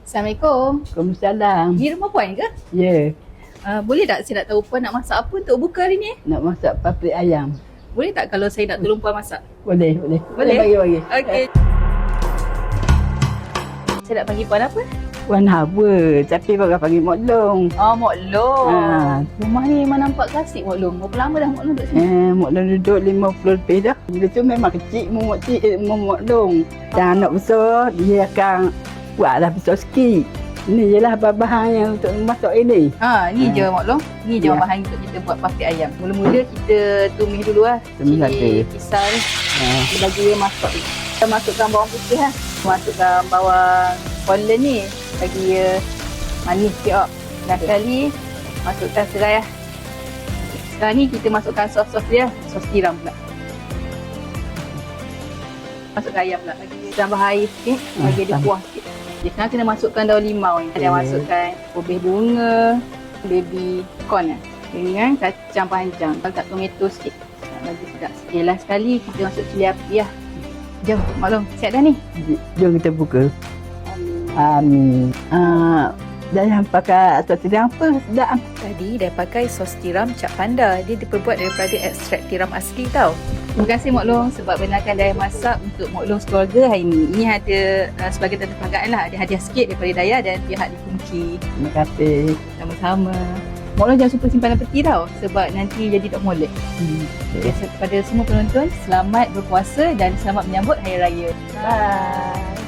Assalamualaikum. Waalaikumsalam. Ni rumah puan ke? Ya, Boleh tak saya nak tahu puan nak masak apa untuk buka hari ni? nak masak paprik ayam. Boleh tak kalau saya nak tolong puan masak? Boleh. Boleh? Bagi. Okey. Saya nak panggil puan apa? Wan Haba, tapi baru panggil Mok Long. Oh, Mok Long. Ha. Rumah ni memang nampak klasik Mok Long. Berapa lama dah Mok Long duduk sini? Mok Long duduk 50 lebih dah. Bila tu memang kecil Mok Long. Dan anak besar, dia akan buatlah besar sikit. Ini je lah bahan yang untuk masak ini. Ni je Mok Long. Ni je Ya. bahan untuk kita buat paprik ayam. Mula-mula kita tumis dulu lah. Tumis Cili satu. pisang ni. Ha. Kita bagi dia masak. Kita masukkan bawang putih lah. Masukkan bawang holland ni. Bagi dia manis sikit. Dan sekali masukkan serai lah. Sekarang ni kita masukkan sos-sos dia. Sos tiram pula. Masukkan ayam pula. Bagi dia tambah air sikit. Bagi dia kuah sikit. Dia sekarang kena masukkan daun limau ni. Ada masukkan obeh bunga, baby corn lah. Dengan kacang panjang. Letak tomato sikit. Nak bagi sedap sikit. Yelah sekali kita masuk cili api lah. Jom Mak Long, siap dah ni? Jom kita buka. Amin. Dah yang pakai sos tiram apa? Sedap. Tadi dah pakai sos tiram Cak Panda. Dia diperbuat daripada ekstrak tiram asli tau. Terima kasih Mak Long sebab benarkan Dayah masak untuk Mak Long keluarga hari ini. Ini ada sebagai tanda penghargaan lah. Ada hadiah sikit daripada Dayah dan pihak di Kunci. Terima kasih. Sama-sama. Mak Long jangan lupa simpan peti tau sebab nanti jadi tak molek. Jadi kepada semua penonton, selamat berpuasa dan selamat menyambut Hari Raya. Bye.